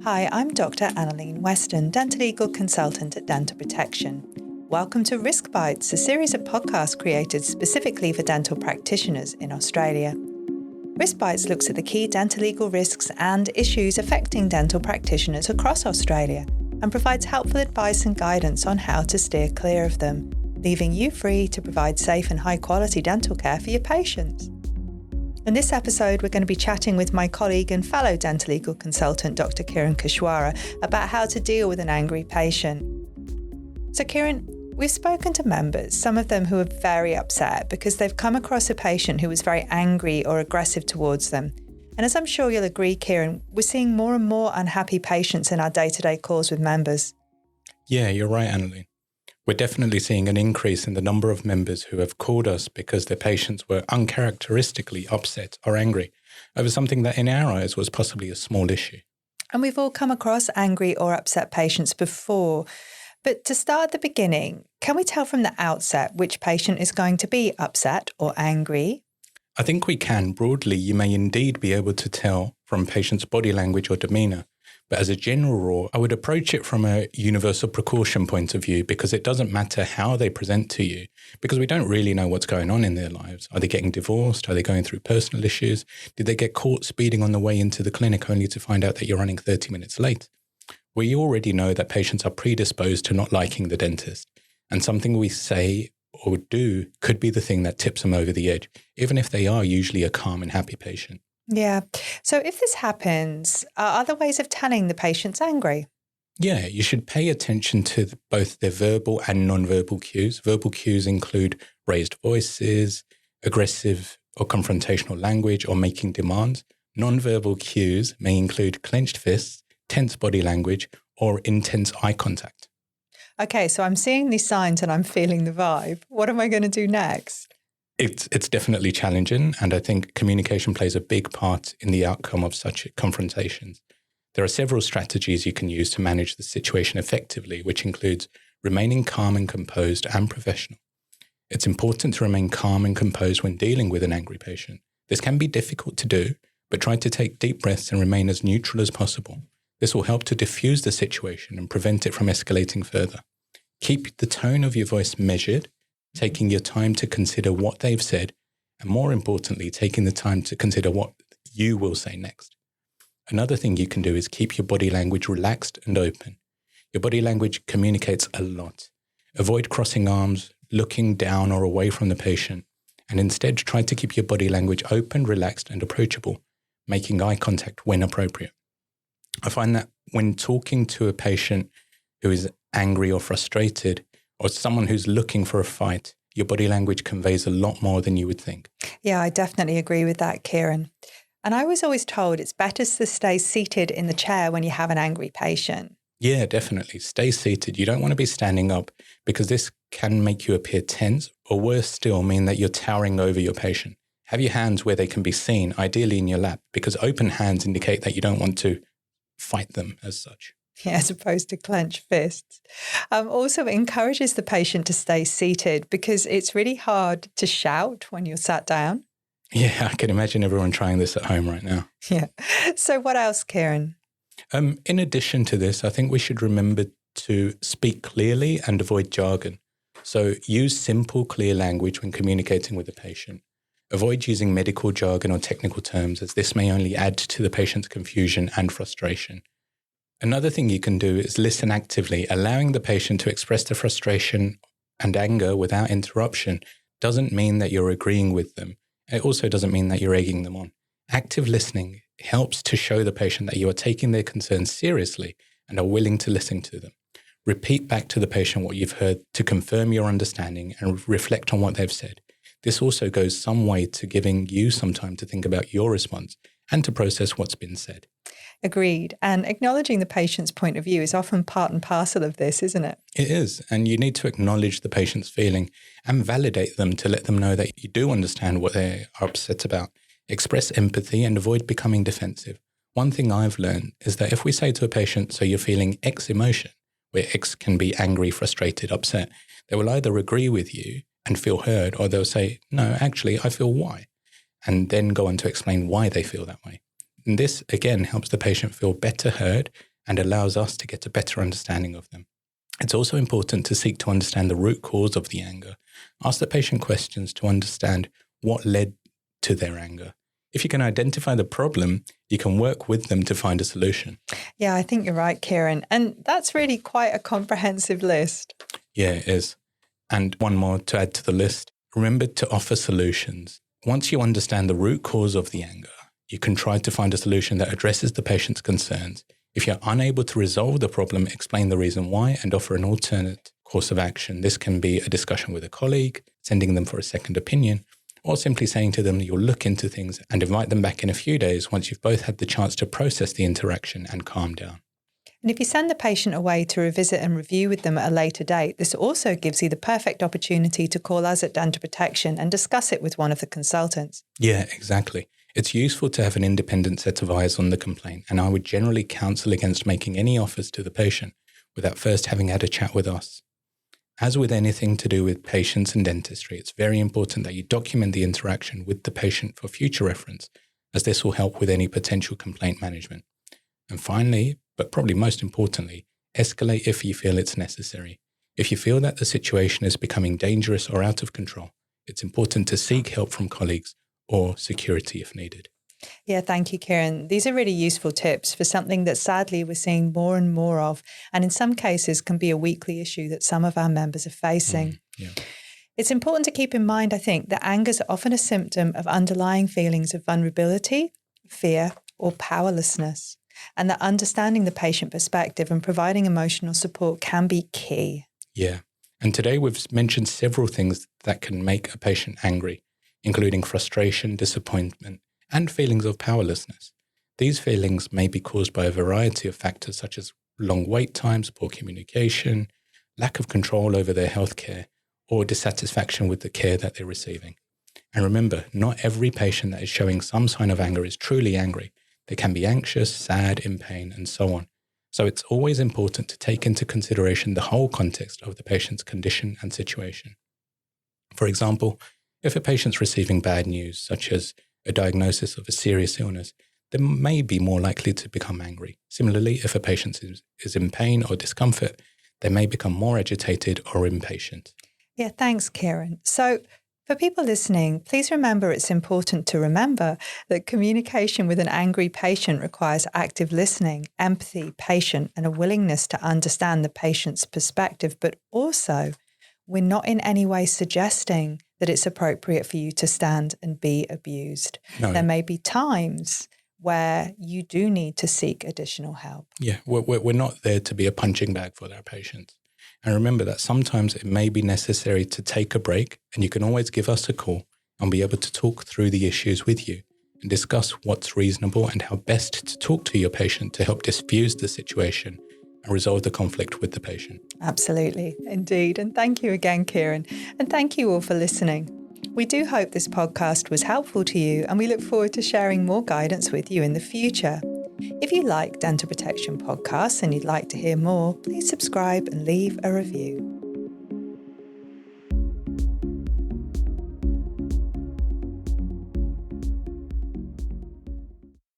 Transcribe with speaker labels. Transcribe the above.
Speaker 1: Hi, I'm Dr Annalene Weston, Dentolegal consultant at Dental Protection. Welcome to RiskBites, a series of podcasts created specifically for dental practitioners in Australia. RiskBites looks at the key dental legal risks and issues affecting dental practitioners across Australia and provides helpful advice and guidance on how to steer clear of them, leaving you free to provide safe and high-quality dental care for your patients. In this episode, we're going to be chatting with my colleague and fellow dental legal consultant, Dr Kiran Keshwara, about how to deal with an angry patient. So Kiran, we've spoken to members, some of them who are very upset because they've come across a patient who was very angry or aggressive towards them. And as I'm sure you'll agree, Kiran, we're seeing more and more unhappy patients in our day-to-day calls with members.
Speaker 2: Yeah, you're right, Annalene. We're definitely seeing an increase in the number of members who have called us because their patients were uncharacteristically upset or angry over something that in our eyes was possibly a small issue.
Speaker 1: And we've all come across angry or upset patients before. But to start at the beginning, can we tell from the outset which patient is going to be upset or angry?
Speaker 2: I think we can. Broadly, you may indeed be able to tell from patients' body language or demeanour. But as a general rule, I would approach it from a universal precaution point of view because it doesn't matter how they present to you because we don't really know what's going on in their lives. Are they getting divorced? Are they going through personal issues? Did they get caught speeding on the way into the clinic only to find out that you're running 30 minutes late? We already know that patients are predisposed to not liking the dentist, and something we say or do could be the thing that tips them over the edge, even if they are usually a calm and happy patient.
Speaker 1: Yeah. So if this happens, are other ways of telling the patient's angry?
Speaker 2: Yeah, you should pay attention to both their verbal and non-verbal cues. Verbal cues include raised voices, aggressive or confrontational language, or making demands. Non-verbal cues may include clenched fists, tense body language, or intense eye contact.
Speaker 1: Okay, so I'm seeing these signs and I'm feeling the vibe. What am I going to do next?
Speaker 2: It's definitely challenging, and I think communication plays a big part in the outcome of such confrontations. There are several strategies you can use to manage the situation effectively, which includes remaining calm and composed and professional. It's important to remain calm and composed when dealing with an angry patient. This can be difficult to do, but try to take deep breaths and remain as neutral as possible. This will help to diffuse the situation and prevent it from escalating further. Keep the tone of your voice measured, taking your time to consider what they've said, and more importantly, taking the time to consider what you will say next. Another thing you can do is keep your body language relaxed and open. Your body language communicates a lot. Avoid crossing arms, looking down or away from the patient, and instead try to keep your body language open, relaxed, and approachable, making eye contact when appropriate. I find that when talking to a patient who is angry or frustrated, or someone who's looking for a fight, your body language conveys a lot more than you would think.
Speaker 1: Yeah, I definitely agree with that, Kiran. And I was always told it's better to stay seated in the chair when you have an angry patient.
Speaker 2: Yeah, definitely. Stay seated. You don't want to be standing up because this can make you appear tense, or worse still, mean that you're towering over your patient. Have your hands where they can be seen, ideally in your lap, because open hands indicate that you don't want to fight them as such.
Speaker 1: Yeah, as opposed to clenched fists. Also, it encourages the patient to stay seated because it's really hard to shout when you're sat down.
Speaker 2: Yeah, I can imagine everyone trying this at home right now.
Speaker 1: Yeah. So what else, Kiran?
Speaker 2: In addition to this, I think we should remember to speak clearly and avoid jargon. So use simple, clear language when communicating with the patient. Avoid using medical jargon or technical terms, as this may only add to the patient's confusion and frustration. Another thing you can do is listen actively. Allowing the patient to express their frustration and anger without interruption doesn't mean that you're agreeing with them. It also doesn't mean that you're egging them on. Active listening helps to show the patient that you are taking their concerns seriously and are willing to listen to them. Repeat back to the patient what you've heard to confirm your understanding and reflect on what they've said. This also goes some way to giving you some time to think about your response and to process what's been said.
Speaker 1: Agreed. And acknowledging the patient's point of view is often part and parcel of this, isn't it?
Speaker 2: It is. And you need to acknowledge the patient's feeling and validate them to let them know that you do understand what they are upset about. Express empathy and avoid becoming defensive. One thing I've learned is that if we say to a patient, so you're feeling X emotion, where X can be angry, frustrated, upset, they will either agree with you and feel heard, or they'll say, no, actually, I feel Y, and then go on to explain why they feel that way. And this, again, helps the patient feel better heard and allows us to get a better understanding of them. It's also important to seek to understand the root cause of the anger. Ask the patient questions to understand what led to their anger. If you can identify the problem, you can work with them to find a solution.
Speaker 1: Yeah, I think you're right, Kiran. And that's really quite a comprehensive list.
Speaker 2: Yeah, it is. And one more to add to the list. Remember to offer solutions. Once you understand the root cause of the anger, you can try to find a solution that addresses the patient's concerns. If you're unable to resolve the problem, explain the reason why and offer an alternate course of action. This can be a discussion with a colleague, sending them for a second opinion, or simply saying to them you'll look into things and invite them back in a few days once you've both had the chance to process the interaction and calm down.
Speaker 1: And if you send the patient away to revisit and review with them at a later date, this also gives you the perfect opportunity to call us at Dental Protection and discuss it with one of the consultants.
Speaker 2: Yeah, exactly. It's useful to have an independent set of eyes on the complaint, and I would generally counsel against making any offers to the patient without first having had a chat with us. As with anything to do with patients and dentistry, it's very important that you document the interaction with the patient for future reference, as this will help with any potential complaint management. And finally, but probably most importantly, escalate if you feel it's necessary. If you feel that the situation is becoming dangerous or out of control, it's important to seek help from colleagues or security if needed.
Speaker 1: Yeah, thank you, Kiran. These are really useful tips for something that sadly we're seeing more and more of, and in some cases can be a weekly issue that some of our members are facing.
Speaker 2: Yeah.
Speaker 1: It's important to keep in mind, I think, that anger is often a symptom of underlying feelings of vulnerability, fear, or powerlessness, and that understanding the patient perspective and providing emotional support can be key.
Speaker 2: Yeah. And today we've mentioned several things that can make a patient angry, including frustration, disappointment, and feelings of powerlessness. These feelings may be caused by a variety of factors such as long wait times, poor communication, lack of control over their healthcare, or dissatisfaction with the care that they're receiving. And remember, not every patient that is showing some sign of anger is truly angry. They can be anxious, sad, in pain, and so on. So it's always important to take into consideration the whole context of the patient's condition and situation. For example, if a patient's receiving bad news, such as a diagnosis of a serious illness, they may be more likely to become angry. Similarly, if a patient is in pain or discomfort, they may become more agitated or impatient.
Speaker 1: Yeah, thanks, Kiran. So for people listening, please remember it's important to remember that communication with an angry patient requires active listening, empathy, patience, and a willingness to understand the patient's perspective, but also we're not in any way suggesting that it's appropriate for you to stand and be abused.
Speaker 2: No.
Speaker 1: There may be times where you do need to seek additional help.
Speaker 2: Yeah, we're not there to be a punching bag for our patients. And remember that sometimes it may be necessary to take a break, and you can always give us a call and be able to talk through the issues with you and discuss what's reasonable and how best to talk to your patient to help diffuse the situation and resolve the conflict with the patient.
Speaker 1: Absolutely, indeed. And thank you again, Kiran. And thank you all for listening. We do hope this podcast was helpful to you, and we look forward to sharing more guidance with you in the future. If you like Dental Protection podcasts and you'd like to hear more, please subscribe and leave a review.